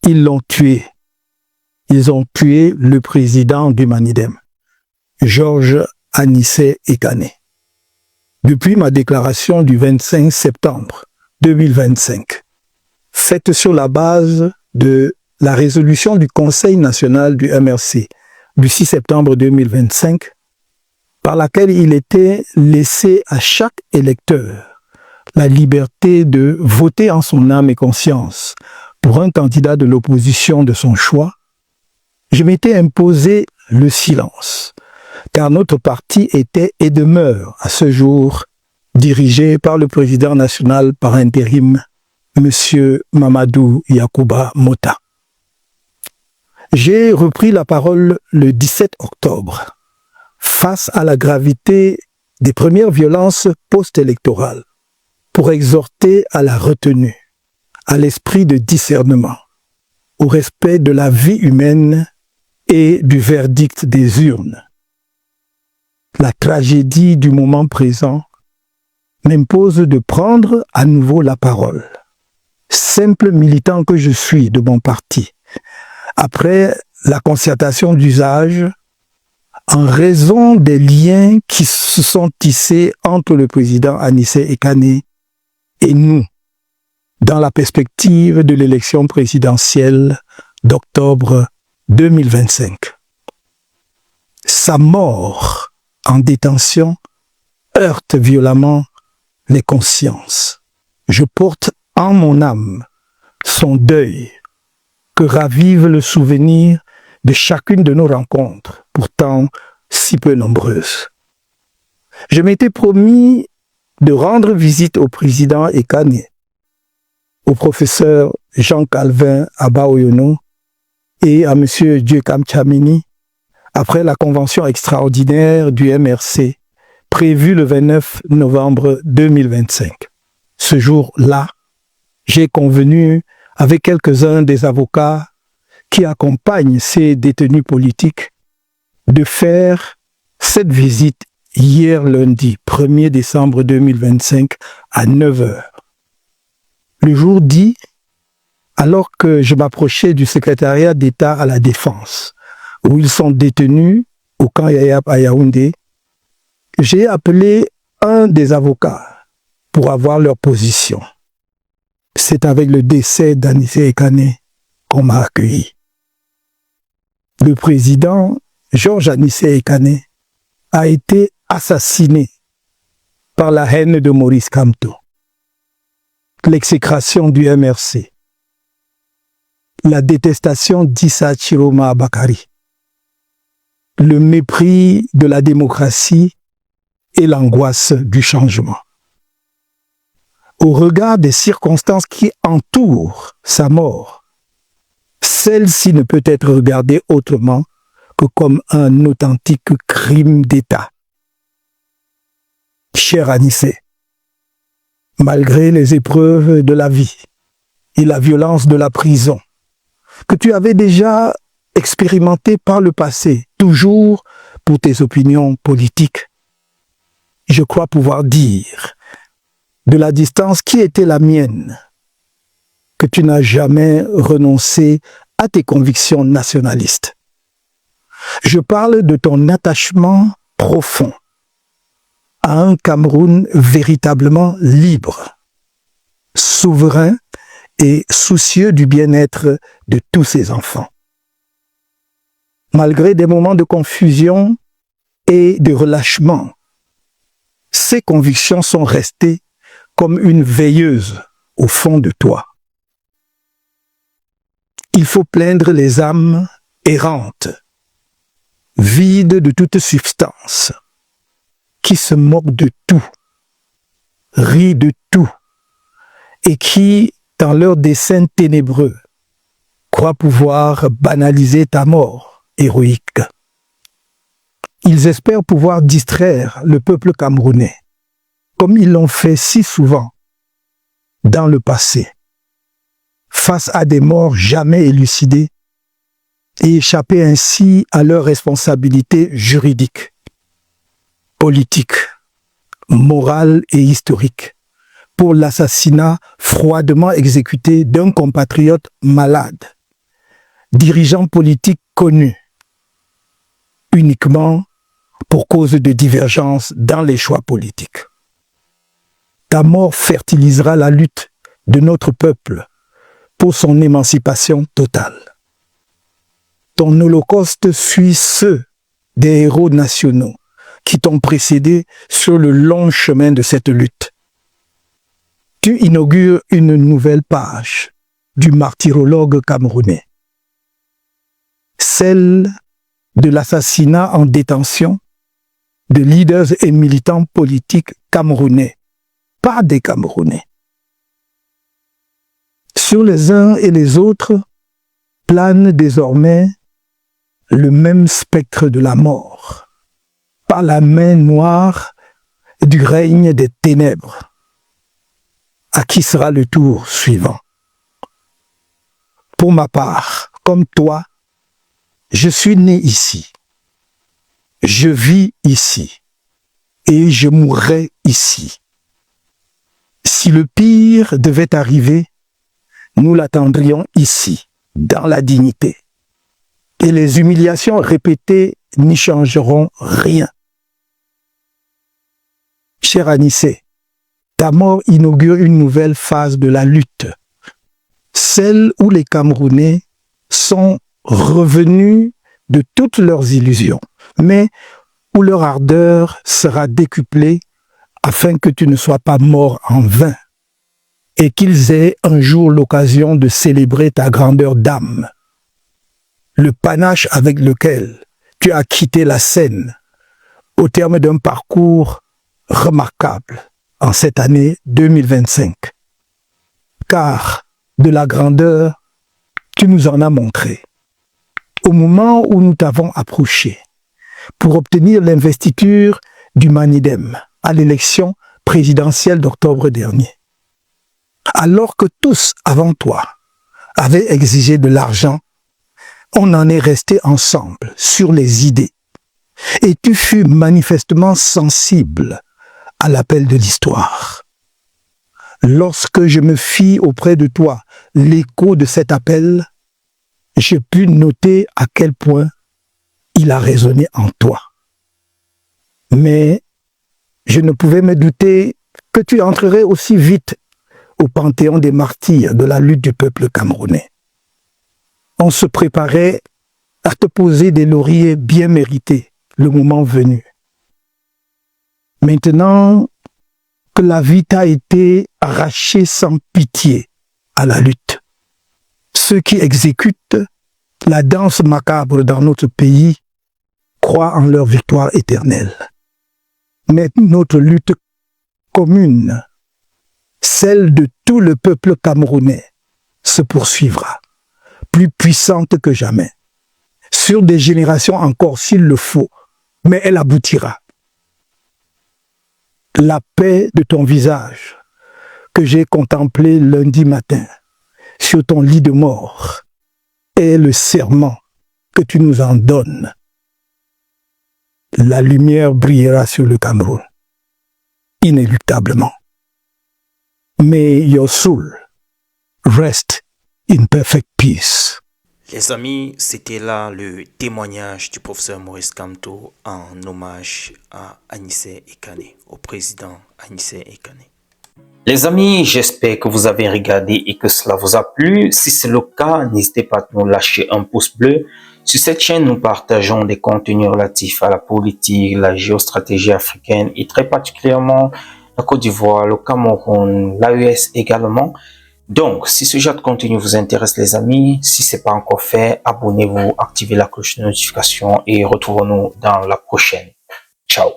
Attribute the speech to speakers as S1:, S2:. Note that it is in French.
S1: ils l'ont tué. Ils ont tué le président du Manidem, Georges Anissé Ekane. Depuis ma déclaration du 25 septembre 2025, faite sur la base de la résolution du Conseil national du MRC du 6 septembre 2025, par laquelle il était laissé à chaque électeur la liberté de voter en son âme et conscience pour un candidat de l'opposition de son choix, je m'étais imposé le silence, car notre parti était et demeure à ce jour dirigé par le président national par intérim, M. Mamadou Yacouba Mota. J'ai repris la parole le 17 octobre face à la gravité des premières violences post-électorales pour exhorter à la retenue, à l'esprit de discernement, au respect de la vie humaine et du verdict des urnes. La tragédie du moment présent m'impose de prendre à nouveau la parole. Simple militant que je suis de mon parti, après la concertation d'usage, en raison des liens qui se sont tissés entre le président Anissé Ekane et nous, dans la perspective de l'élection présidentielle d'octobre 2025. Sa mort en détention heurte violemment les consciences. Je porte en mon âme son deuil, que ravive le souvenir de chacune de nos rencontres, pourtant si peu nombreuses. Je m'étais promis de rendre visite au président Ekane, au professeur Jean-Calvin Abaoyono et à M. Dieucam Tchamini après la convention extraordinaire du MRC prévue le 29 novembre 2025. Ce jour-là, j'ai convenu avec quelques-uns des avocats qui accompagnent ces détenus politiques de faire cette visite hier lundi 1er décembre 2025 à 9h. Le jour dit, alors que je m'approchais du secrétariat d'État à la Défense, où ils sont détenus au camp Yayap à Yaoundé, j'ai appelé un des avocats pour avoir leur position. C'est avec le décès d'Anissé Ekane qu'on m'a accueilli. Le président Georges Anissé Ekane a été assassiné par la haine de Maurice Kamto, l'exécration du MRC, la détestation d'Issa Chiroma Bakari, le mépris de la démocratie et l'angoisse du changement. Au regard des circonstances qui entourent sa mort, celle-ci ne peut être regardée autrement que comme un authentique crime d'État. Cher Anissé, malgré les épreuves de la vie et la violence de la prison, que tu avais déjà expérimenté par le passé, toujours pour tes opinions politiques, je crois pouvoir dire, de la distance qui était la mienne, que tu n'as jamais renoncé à tes convictions nationalistes. Je parle de ton attachement profond à un Cameroun véritablement libre, souverain et soucieux du bien-être de tous ses enfants. Malgré des moments de confusion et de relâchement, ces convictions sont restées comme une veilleuse au fond de toi. Il faut plaindre les âmes errantes, vides de toute substance, qui se moquent de tout, rient de tout, et qui, dans leurs desseins ténébreux, croient pouvoir banaliser ta mort héroïque. Ils espèrent pouvoir distraire le peuple camerounais, comme ils l'ont fait si souvent dans le passé, face à des morts jamais élucidées et échapper ainsi à leurs responsabilités juridiques, politiques, morales et historiques pour l'assassinat froidement exécuté d'un compatriote malade dirigeant politique connu uniquement pour cause de divergences dans les choix politiques. Ta mort fertilisera la lutte de notre peuple pour son émancipation totale. Ton holocauste suit ceux des héros nationaux qui t'ont précédé sur le long chemin de cette lutte. Tu inaugures une nouvelle page du martyrologue camerounais, celle de l'assassinat en détention de leaders et militants politiques camerounais, pas des Camerounais. Sur les uns et les autres plane désormais le même spectre de la mort, par la main noire du règne des ténèbres. À qui sera le tour suivant? Pour ma part, comme toi, je suis né ici, je vis ici et je mourrai ici. Si le pire devait arriver, nous l'attendrions ici, dans la dignité. Et les humiliations répétées n'y changeront rien. Cher Anissé, ta mort inaugure une nouvelle phase de la lutte, celle où les Camerounais sont revenus de toutes leurs illusions, mais où leur ardeur sera décuplée afin que tu ne sois pas mort en vain et qu'ils aient un jour l'occasion de célébrer ta grandeur d'âme, le panache avec lequel tu as quitté la scène au terme d'un parcours remarquable en cette année 2025. Car de la grandeur, tu nous en as montré. Au moment où nous t'avons approché pour obtenir l'investiture du Manidem à l'élection présidentielle d'octobre dernier, alors que tous avant toi avaient exigé de l'argent, on en est resté ensemble sur les idées. Et tu fus manifestement sensible à l'appel de l'histoire. Lorsque je me fis auprès de toi l'écho de cet appel, j'ai pu noter à quel point il a résonné en toi. Mais je ne pouvais me douter que tu entrerais aussi vite au panthéon des martyrs de la lutte du peuple camerounais. On se préparait à te poser des lauriers bien mérités le moment venu. Maintenant que la vie t'a été arrachée sans pitié à la lutte, ceux qui exécutent la danse macabre dans notre pays croient en leur victoire éternelle. Mais notre lutte commune, celle de tout le peuple camerounais, se poursuivra, plus puissante que jamais, sur des générations encore s'il le faut, mais elle aboutira. La paix de ton visage que j'ai contemplé lundi matin sur ton lit de mort est le serment que tu nous en donnes. La lumière brillera sur le Cameroun, inéluctablement. May your soul rest in perfect peace.
S2: Les amis, c'était là le témoignage du professeur Maurice Kamto en hommage à Anissé Ekane, au président Anissé Ekane. Les amis, j'espère que vous avez regardé et que cela vous a plu. Si c'est le cas, n'hésitez pas à nous lâcher un pouce bleu. Sur cette chaîne, nous partageons des contenus relatifs à la politique, la géostratégie africaine et très particulièrement la Côte d'Ivoire, le Cameroun, l'AES également. Donc, si ce genre de contenu vous intéresse les amis, si ce n'est pas encore fait, abonnez-vous, activez la cloche de notification et retrouvons-nous dans la prochaine. Ciao.